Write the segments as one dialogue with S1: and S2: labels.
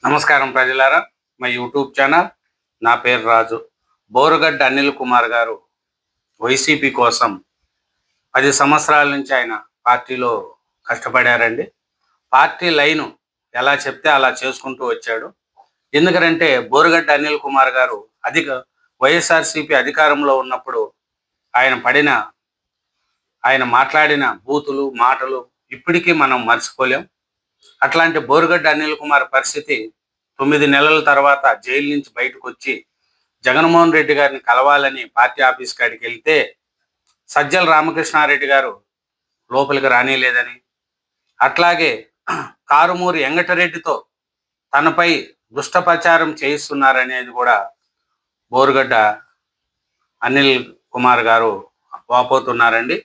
S1: నమస్కారం ప్రజలారా, మా యూట్యూబ్ ఛానల్. నా పేరు రాజు. బోరుగడ్డ అనిల్ కుమార్ గారు వైసీపీ కోసం 10 సంవత్సరాల నుంచి ఆయన పార్టీలో కష్టపడారండి. పార్టీ లైను ఎలా చెప్తే అలా చేసుకుంటూ వచ్చాడు. ఎందుకంటే బోరుగడ్డ అనిల్ కుమార్ గారు వైఎస్ఆర్సీపీ అధికారంలో ఉన్నప్పుడు ఆయన మాట్లాడిన బూతులు మాటలు ఇప్పటికీ మనం మర్చిపోలేం. అట్లాంటి బోరుగడ్డ అనిల్ కుమార్ పరిస్థితి 9 నెలల తర్వాత జైలు నుంచి బయటకు వచ్చి జగన్మోహన్ రెడ్డి గారిని కలవాలని పార్టీ ఆఫీస్ కాడికి వెళ్తే సజ్జల రామకృష్ణారెడ్డి గారు లోపలికి రానిలేదని, అట్లాగే కారుమూరి వెంకటరెడ్డితో తనపై దుష్టప్రచారం చేయిస్తున్నారనేది కూడా బోరుగడ్డ అనిల్ కుమార్ గారు వాపోతున్నారండి.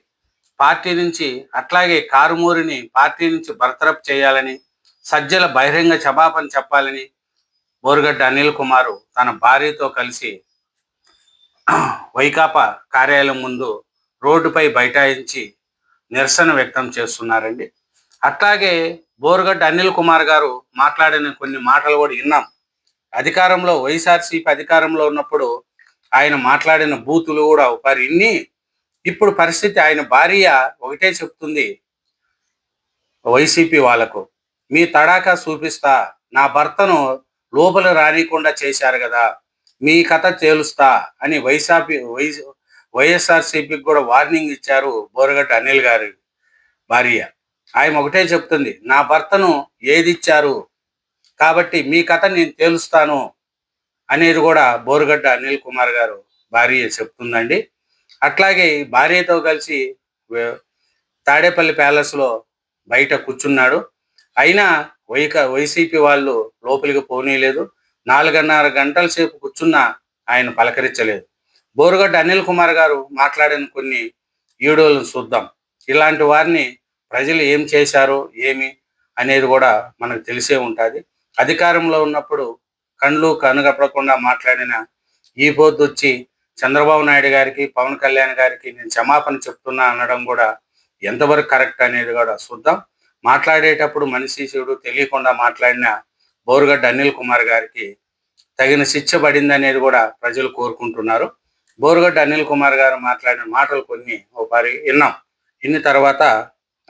S1: పార్టీ నుంచి అట్లాగే కారుమూరిని పార్టీ నుంచి బర్తరఫ్ చేయాలని, సజ్జల బహిరంగ క్షమాపణ చెప్పాలని బోరుగడ్డ అనిల్ కుమారు తన భార్యతో కలిసి వైకాపా కార్యాలయం ముందు రోడ్డుపై బైఠాయించి నిరసన వ్యక్తం చేస్తున్నారండి. అట్లాగే బోరుగడ్డ అనిల్ కుమార్ గారు మాట్లాడిన కొన్ని మాటలు కూడా విన్నాం. వైఎస్ఆర్సీపీ అధికారంలో ఉన్నప్పుడు ఆయన మాట్లాడిన బూతులు కూడా ఒకసారి విన్ని, ఇప్పుడు పరిస్థితి ఆయన భార్య ఒకటే చెప్తుంది వైసీపీ వాళ్ళకు, మీ తడాకా చూపిస్తా, నా భర్తను లోపల రానికుండా చేశారు కదా, మీ కథ తేలుస్తా అని వైఎస్ఆర్సీపీకి కూడా వార్నింగ్ ఇచ్చారు బోరుగడ్డ అనిల్ గారి భార్య. ఆయన ఒకటే చెప్తుంది, నా భర్తను ఏది ఇచ్చారు కాబట్టి మీ కథ నేను తేలుస్తాను అనేది కూడా బోరుగడ్డ అనిల్ కుమార్ గారు భార్య చెప్తుందండి. అట్లాగే భార్యతో కలిసి తాడేపల్లి ప్యాలెస్లో బయట కూర్చున్నాడు. అయినా వైసీపీ వాళ్ళు లోపలికి పోనీయలేదు. 4.5 గంటల సేపు కూర్చున్నా ఆయన పలకరించలేదు. బోరుగడ్డ అనిల్ కుమార్ గారు మాట్లాడిన కొన్ని వీడియోలను చూద్దాం. ఇలాంటి వారిని ప్రజలు ఏం చేశారో ఏమి అనేది కూడా మనకు తెలిసే ఉంటుంది. అధికారంలో ఉన్నప్పుడు కండ్లు కనుగప్పకుండా మాట్లాడిన ఈ పొద్దు వచ్చి చంద్రబాబు నాయుడు గారికి, పవన్ కళ్యాణ్ గారికి నేను క్షమాపణ చెప్తున్నా అనడం కూడా ఎంతవరకు కరెక్ట్ అనేది కూడా చూద్దాం. మాట్లాడేటప్పుడు మనిషి చూడు తెలియకుండా మాట్లాడిన బోరుగడ్డ అనిల్ కుమార్ గారికి తగిన శిక్ష పడింది అనేది కూడా ప్రజలు కోరుకుంటున్నారు. బోరుగడ్డ అనిల్ కుమార్ గారు మాట్లాడిన మాటలు కొన్ని ఒకసారి విన్నాం. ఇన్ని తర్వాత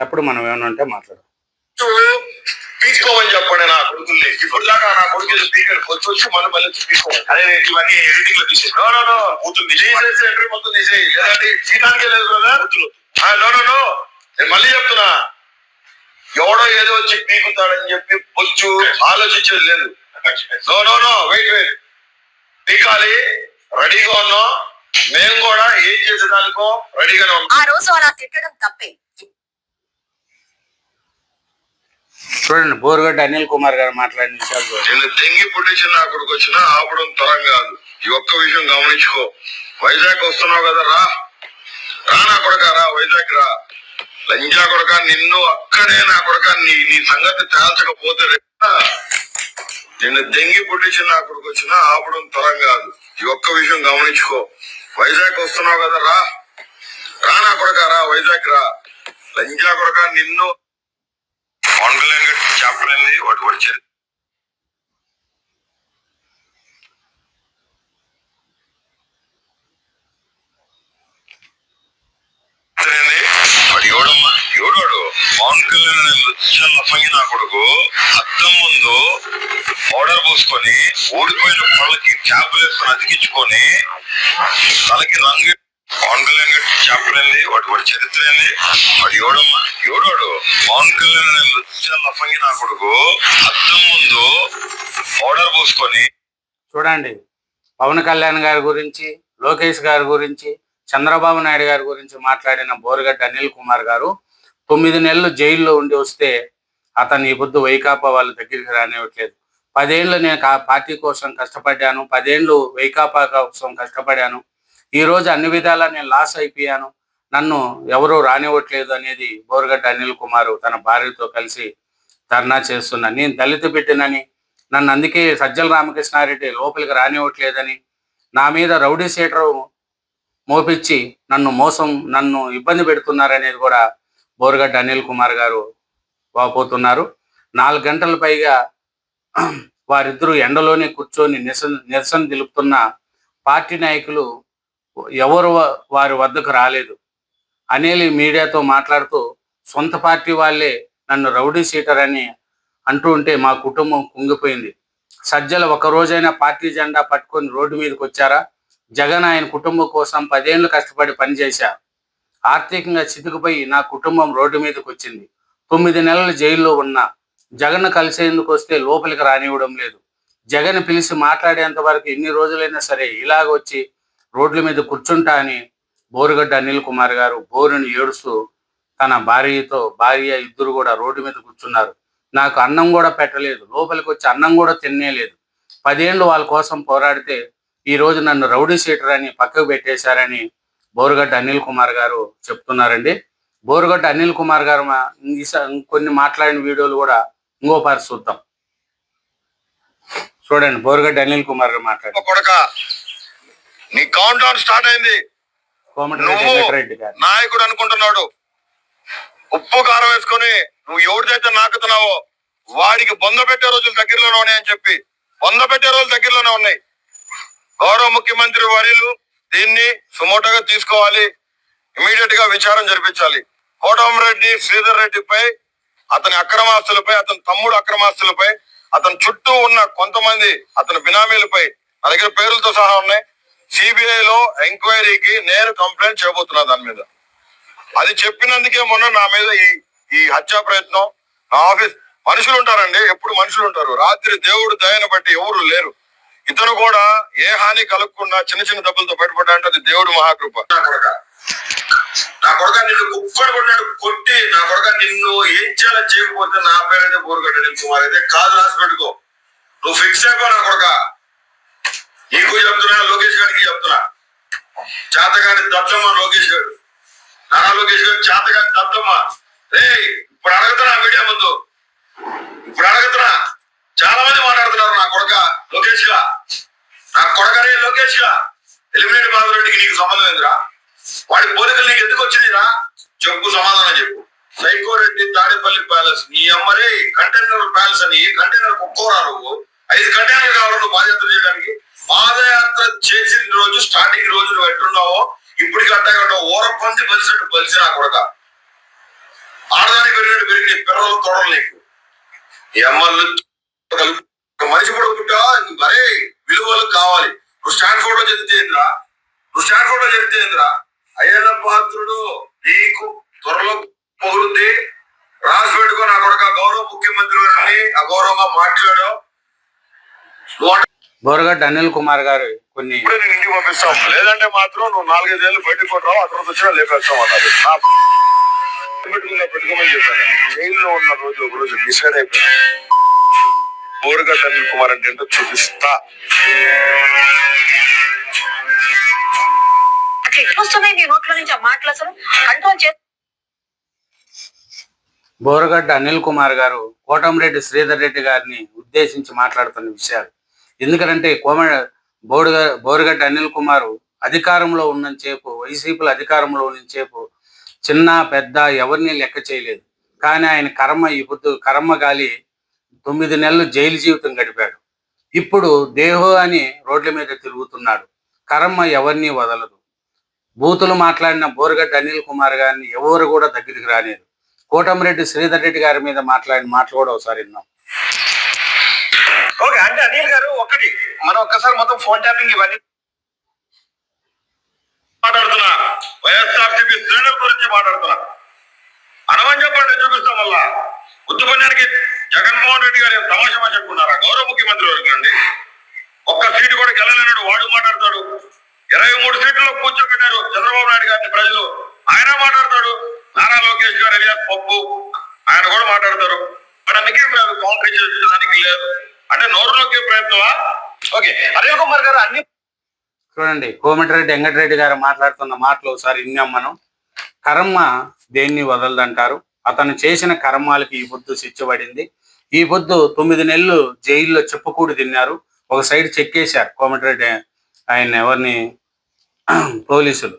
S1: అప్పుడు మనం ఏమన్నా ఉంటే మాట్లాడదాం.
S2: తీసుకోమని చెప్పండి నా కొడుకుల్ని. ఇప్పుడు దాకా నా కొడుకు వచ్చి మనం మళ్ళీ తీసుకోవాలి. అదే ఇవన్నీ ఎడిటింగ్ లో తీసేసి మొత్తం తీసేయి. లేదంటే సీతానికే లేదు కదా బుద్ధులు. నేను మళ్ళీ చెప్తున్నా, ఎవడో ఏదో వచ్చి పీకుతాడని చెప్పి బొచ్చు ఆలోచించేది లేదు. వెయిట్ పీకాలి, రెడీగా ఉన్నాం. మేము కూడా ఏం చేసేదానికో రెడీగానే ఉన్నాం.
S3: ఆ రోజు అలా తిట్టడం తప్పే.
S1: చూడండి బోరుగడ్డ అనిల్ కుమార్ గారు మాట్లాడిన విషయాలు.
S2: నేను తెంగి పుట్టించిన నా కొడుకు వచ్చినా ఆపడం తరం కాదు. ఈ ఒక్క విషయం గమనించుకో. వైజాగ్ వస్తున్నావు కదా, రా నా కొడుక, రా వైజాగ్ రా. లంజా కొడుక, నిన్ను అక్కడే నా కొడుక నీ సంగతి తేల్చకపోతే నిన్ను దెంగి పుట్టించిన నా కొడుకు వచ్చినా ఆపడం తరం కాదు. ఈ ఒక్క విషయం గమనించుకో. వైజాగ్ వస్తున్నావు కదా, రా నా కొడుక, రా వైజాగ్ రా. లంజా కొడుక, నిన్ను ఆన్లైన్ చాప్టర్ ఏంది వాటి వచ్చేది. ఎవడాడు పవన్ కళ్యాణ్ లఫంగి నా కొడుకు అద్దం ముందు పౌడర్ పోసుకొని ఓడిపోయిన పళ్ళకి క్యాపులు వేసుకొని అతికించుకొని తలకి రంగు పవన్ కళ్యాణ్ చాప్టర్ ఏంది వాటి చరిత్ర ఏంది. వాడు ఎవడాడు పవన్ కళ్యాణ్ లఫంగి నా కొడుకు అద్దం ముందు పౌడర్ పోసుకొని.
S1: చూడండి, పవన్ కళ్యాణ్ గారి గురించి, లోకేష్ గారి గురించి, చంద్రబాబు నాయుడు గారి గురించి మాట్లాడిన బోరుగడ్డ అనిల్ కుమార్ గారు 9 నెలలు జైల్లో ఉండి వస్తే అతను ఈ పొద్దు వైకాపా వాళ్ళ దగ్గరికి రానివ్వట్లేదు. 10 ఏళ్ళు నేను పార్టీ కోసం కష్టపడ్డాను, 10 ఏళ్ళు వైకాపా కోసం కష్టపడాను, ఈరోజు అన్ని విధాలా నేను లాస్ అయిపోయాను, నన్ను ఎవరూ రానివ్వట్లేదు అనేది బోరుగడ్డ అనిల్ కుమారు తన భార్యతో కలిసి ధర్నా చేస్తున్నా. నేను దళిత బిడ్డనని, నన్ను అందుకే సజ్జల రామకృష్ణారెడ్డి లోపలికి రానివ్వట్లేదని, నా మీద రౌడీ షీటరు మోపించి నన్ను ఇబ్బంది పెడుతున్నారనేది కూడా బోరుగడ్డ అనిల్ కుమార్ గారు వాపోతున్నారు. 4 గంటల పైగా వారిద్దరూ ఎండలోనే కూర్చొని నిరసన తెలుపుతున్న పార్టీ నాయకులు ఎవరు వారి వద్దకు రాలేదు. అనిల్ మీడియాతో మాట్లాడుతూ సొంత పార్టీ వాళ్ళే నన్ను రౌడీ షీటర్ అని అంటూ ఉంటే మా కుటుంబం కుంగిపోయింది. సజ్జల ఒకరోజైనా పార్టీ జెండా పట్టుకొని రోడ్డు మీదకి వచ్చారా? జగన్ ఆయన కుటుంబం కోసం 10 ఏళ్ళు కష్టపడి పనిచేశారు. ఆర్థికంగా చితికిపోయి నా కుటుంబం రోడ్డు మీదకి వచ్చింది. 9 నెలలు జైల్లో ఉన్నా జగన్ కలిసేందుకు వస్తే లోపలికి రానివ్వడం లేదు. జగన్ పిలిచి మాట్లాడేంత వరకు ఎన్ని రోజులైనా సరే ఇలాగ వచ్చి రోడ్ల మీద కూర్చుంటా అని బోరుగడ్డ అనిల్ కుమార్ గారు బోరుని ఏడుస్తూ తన భార్య ఇద్దరు కూడా రోడ్డు మీద కూర్చున్నారు. నాకు అన్నం కూడా పెట్టలేదు, లోపలికి వచ్చి అన్నం కూడా తినేలేదు. 10 ఏళ్ళు వాళ్ళ కోసం పోరాడితే ఈ రోజు నన్ను రౌడీ షీటర్ అని పక్కకు పెట్టేశారని బోరుగడ్డ అనిల్ కుమార్ గారు చెప్తున్నారండి. బోరుగడ్డ అనిల్ కుమార్ గారు కొన్ని మాట్లాడిన వీడియోలు కూడా ఇంకోపారి చూద్దాం. చూడండి, బోరుగడ్డ అనిల్ కుమార్ గారు మాట్లాడారు.
S2: నీ కౌంట్ డౌన్ స్టార్ట్ అయింది.
S1: కోమటిరెడ్డి గారు
S2: నాయకుడు అనుకుంటున్నాడు. ఉప్పు కారం వేసుకొని నువ్వు ఎవరిదైతే నాకుతున్నావో వాడికి బొంద పెట్టే రోజులు దగ్గరలోనే ఉన్నాయని చెప్పి బొంద పెట్టే రోజులు దగ్గరలోనే ఉన్నాయి. గౌరవ ముఖ్యమంత్రి వర్యులు దీన్ని సుమోటోగా తీసుకోవాలి. ఇమీడియట్ గా విచారం జరిపించాలి. కోటమిరెడ్డి శ్రీధర్ రెడ్డిపై, అతని అక్రమాస్తులపై, అతని తమ్ముడు అక్రమాస్తులపై, అతని చుట్టూ ఉన్న కొంతమంది అతని బినామీలపై నా దగ్గర పేర్లతో సహా ఉన్నాయి. సిబిఐలో ఎంక్వైరీకి నేను కంప్లైంట్ చేయబోతున్నా దాని మీద. అది చెప్పినందుకే మొన్న నా మీద ఈ హత్యా ప్రయత్నం. నా ఆఫీస్ మనుషులు ఉంటారండి, ఎప్పుడు మనుషులు ఉంటారు. రాత్రి దేవుడు దయను బట్టి ఎవరు లేరు. ఇతను కూడా ఏ హాని కలగకుండా చిన్న చిన్న దెబ్బలతో బయటపడ్డా అది దేవుడు మహాకృప. నా కొడుక నిన్ను కుప్పడి కొట్టాడు, కొట్టి నా కొడుక నిన్ను ఏం చేయాలో చేయకపోతే నా పేరైతే బోరుగడ్డ అనిల్ కుమార్ అయితే కాదు, రాసి పెట్టుకో. నువ్వు ఫిక్స్ అయిపో నా కొడుక. నీకు చెప్తున్నా, లోకేష్ గారికి చెప్తున్నా. చేతగాని దత్తమ్మ లోకేష్ గారు, నారా లోకేష్ గారు చేతగాని దత్తమ్మ. రే ఇప్పుడు అడుగుతున్నా మీడియా ముందు, ఇప్పుడు అడుగుతున్నా. చాలా మంది మాట్లాడుతున్నారు నా కొడుక లోకేష్ గా, నా కొడకరే లోకేష్ గా. ఎలిమినేట్ మాధవరెడ్డికి నీకు సంబంధం ఏందిరా? వాడి పోలికలు నీకు ఎందుకు వచ్చిందిరా? చెప్పు, సమాధానం చెప్పు. సైకోరెడ్డి తాడేపల్లి ప్యాలెస్ నీ అమ్మరే కంటైనర్ ప్యాలెస్ అని కంటైనర్ కుక్కోరా నువ్వు. 5 కంటైనర్ కావాలి నువ్వు పాదయాత్ర చేయడానికి. పాదయాత్ర చేసిన రోజు స్టార్టింగ్ రోజు నువ్వు ఎట్టున్నావో ఇప్పటికి అట్టగంట ఓరపంది బలిసినట్టు బలిసి నా కొడక. ఆడదానికి పెరిగినట్టు పెరిగి పిల్లలు తోడలు నీకు. ఈ అమ్మలు మనిషి కూడా పుట్టా మరే విలువలు కావాలి. నువ్వు స్టాన్ఫోర్డ్ లో చదివితేంద్రా, నువ్వు స్టాన్ఫోర్డ్ లో చదివితేంద్రా. అయ్యన్న పాత్రుడు నీకు త్వరలో పొగులుద్ది, రాసి పెట్టుకో నా కొడుక. గౌరవ ముఖ్యమంత్రి గారిని అగౌరవంగా మాట్లాడావు.
S1: బోరుగడ్డ అనిల్ కుమార్ గారు కొన్ని
S2: నేను ఇంటికి పంపిస్తాం, లేదంటే మాత్రం నువ్వు 4-5 ఏళ్ళు బయటకు కొట్టావు, ఆ తర్వాత వచ్చినా లేపేస్తాం అన్నారు. పెట్టుకోమని చెప్పాను. జైల్లో ఉన్న రోజు ఒక రోజు డిసైడ్ అయిపోయాను, బోరుగడ్డ అనిల్ కుమార్ అంటే ఏంటో చూపిస్తా.
S1: బోరుగడ్డ అనిల్ కుమార్ గారు కోటమిరెడ్డి శ్రీధర్ రెడ్డి గారిని ఉద్దేశించి మాట్లాడుతున్న విషయాలు. ఎందుకంటే బోరుగడ్డ అనిల్ కుమార్ అధికారంలో ఉన్నంతసేపు, వైసీపీలో అధికారంలో ఉన్నంతసేపు చిన్న పెద్ద ఎవరిని లెక్క చేయలేదు. కానీ ఆయన కర్మ గాలి 9 నెలలు జైలు జీవితం గడిపాడు. ఇప్పుడు దేహో అని రోడ్ల మీద తిరుగుతున్నాడు. కర్మ ఎవరిని వదలదు. బూతులు మాట్లాడిన బోరుగడ్డ అనిల్ కుమార్ గారిని ఎవరు కూడా దగ్గరికి రాలేదు. కోటమిరెడ్డి శ్రీధర్ రెడ్డి గారి మీద మాట్లాడిన మాటలు కూడా ఒకసారి విన్నాం.
S2: ఓకే, అంటే అనిల్ గారు ఒకటి మనం ఒక్కసారి మొత్తం ఫోన్ ట్యాపింగ్ ఇవన్నీ మాట్లాడుతున్నా. వైఎస్ఆర్సీపీ శ్రేణుల గురించి మాట్లాడుతున్నా. అనమని చెప్పండి, చూపిస్తాం. మళ్ళా ఉత్తుపన్యానికి జగన్మోహన్ రెడ్డి గారు తమాషా చెప్పుకున్నారా? గౌరవ ముఖ్యమంత్రి వరకు అండి, ఒక్క సీటు కూడా గెలలేనాడు వాడు మాట్లాడతాడు. 23 సీట్లలో కూర్చోబెట్టారు చంద్రబాబు నాయుడు గారిని ప్రజలు, ఆయన మాట్లాడతాడు. నారా లోకేష్ గారు ఎలియాస్ పప్పు ఆయన కూడా మాట్లాడతారు. అందుకే కౌంటర్ ఇచ్చేదానికి లేదు. అంటే నోరు నొక్కే ప్రయత్నమా? ఓకే, అనిల్ కుమార్ గారు అన్ని
S1: చూడండి, కోమటిరెడ్డి వెంకటరెడ్డి గారు మాట్లాడుతున్న మాటలు ఒకసారి విన్నాం మనం. కర్మ దేన్ని వదలదంటారు. అతను చేసిన కర్మాలకి ఈ పొద్దు శిక్ష పడింది. ఈ పొద్దు 9 నెలలు జైల్లో చెప్పుకూడి తిన్నారు. ఒక సైడ్ చెక్కేశారు కోమటిరెడ్డి ఆయన ఎవరిని, పోలీసులు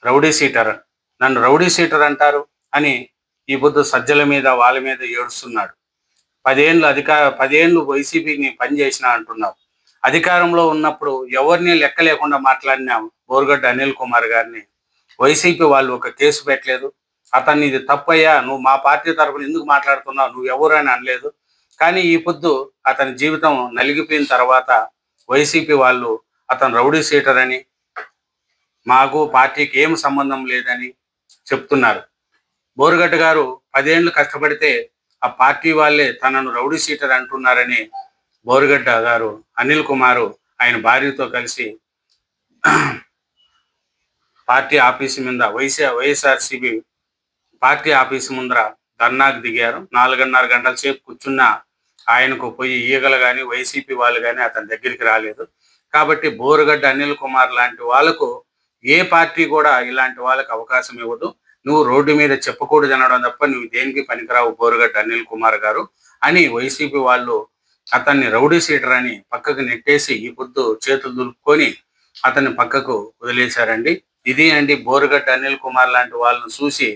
S1: రౌడీ షీటర్, నన్ను రౌడీ షీటర్ అంటారు అని ఈ పొద్దు సజ్జల మీద వాళ్ళ మీద ఏడుస్తున్నాడు. 10 ఏళ్ళు వైసీపీని పనిచేసిన అంటున్నావు. అధికారంలో ఉన్నప్పుడు ఎవరిని లెక్క లేకుండా మాట్లాడిన బోరుగడ్డ అనిల్ కుమార్ గారిని వైసీపీ వాళ్ళు ఒక కేసు పెట్టలేదు. అతన్ని ఇది తప్పయ్యా, నువ్వు మా పార్టీ తరఫున ఎందుకు మాట్లాడుతున్నావు, నువ్వు ఎవరు అని అనలేదు. కానీ ఈ పొద్దు అతని జీవితం నలిగిపోయిన తర్వాత వైసీపీ వాళ్ళు అతను రౌడీ షీటర్ అని, మాకు పార్టీకి ఏం సంబంధం లేదని చెప్తున్నారు. బోరుగడ్డ గారు 10 ఏళ్ళు కష్టపడితే ఆ పార్టీ వాళ్ళే తనను రౌడీ షీటర్ అంటున్నారని బోరుగడ్డ గారు అనిల్ కుమారు ఆయన భార్యతో కలిసి పార్టీ ఆఫీసు మీద వైఎస్ఆర్సీపీ పార్టీ ఆఫీసు ముందర ధర్నాకు దిగారు. 4.5 గంటల సేపు కూర్చున్న ఆయనకు పోయి ఈగలు కానీ వైసీపీ వాళ్ళు కానీ అతని దగ్గరికి రాలేదు. కాబట్టి బోరుగడ్డ అనిల్ కుమార్ లాంటి వాళ్ళకు ఏ పార్టీ కూడా ఇలాంటి వాళ్ళకి అవకాశం ఇవ్వదు. నువ్వు రోడ్డు మీద చెప్పకూడదు అనడం తప్ప నువ్వు దేనికి పనికిరావు బోరుగడ్డ అనిల్ కుమార్ గారు అని వైసీపీ వాళ్ళు అతన్ని రౌడీ షీటర్ అని పక్కకు నెట్టేసి ఈ పొద్దు చేతులు దులుపుకొని అతన్ని పక్కకు వదిలేశారండి. ఇది అండి బోరుగడ్డ అనిల్ కుమార్ లాంటి వాళ్ళను చూసి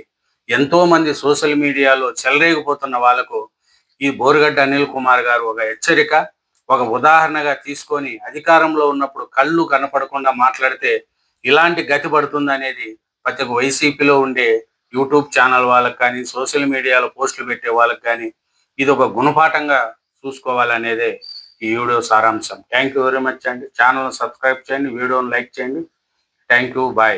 S1: ఎంతో మంది సోషల్ మీడియాలో చెలరేగిపోతున్న వాళ్ళకు ఈ బోరుగడ్డ అనిల్ కుమార్ గారు ఒక హెచ్చరిక, ఒక ఉదాహరణగా తీసుకొని అధికారంలో ఉన్నప్పుడు కళ్ళు కనపడకుండా మాట్లాడితే ఇలాంటి గతి పడుతుంది అనేది ప్రతి ఒక్క వైసీపీలో ఉండే యూట్యూబ్ ఛానల్ వాళ్ళకి కానీ సోషల్ మీడియాలో పోస్టులు పెట్టే వాళ్ళకి కానీ ఇది ఒక గుణపాఠంగా చూసుకోవాలనేదే ఈ వీడియో సారాంశం. థ్యాంక్ యూ వెరీ మచ్ అండి. ఛానల్ సబ్స్క్రైబ్ చేయండి, వీడియోని లైక్ చేయండి. Thank you, bye.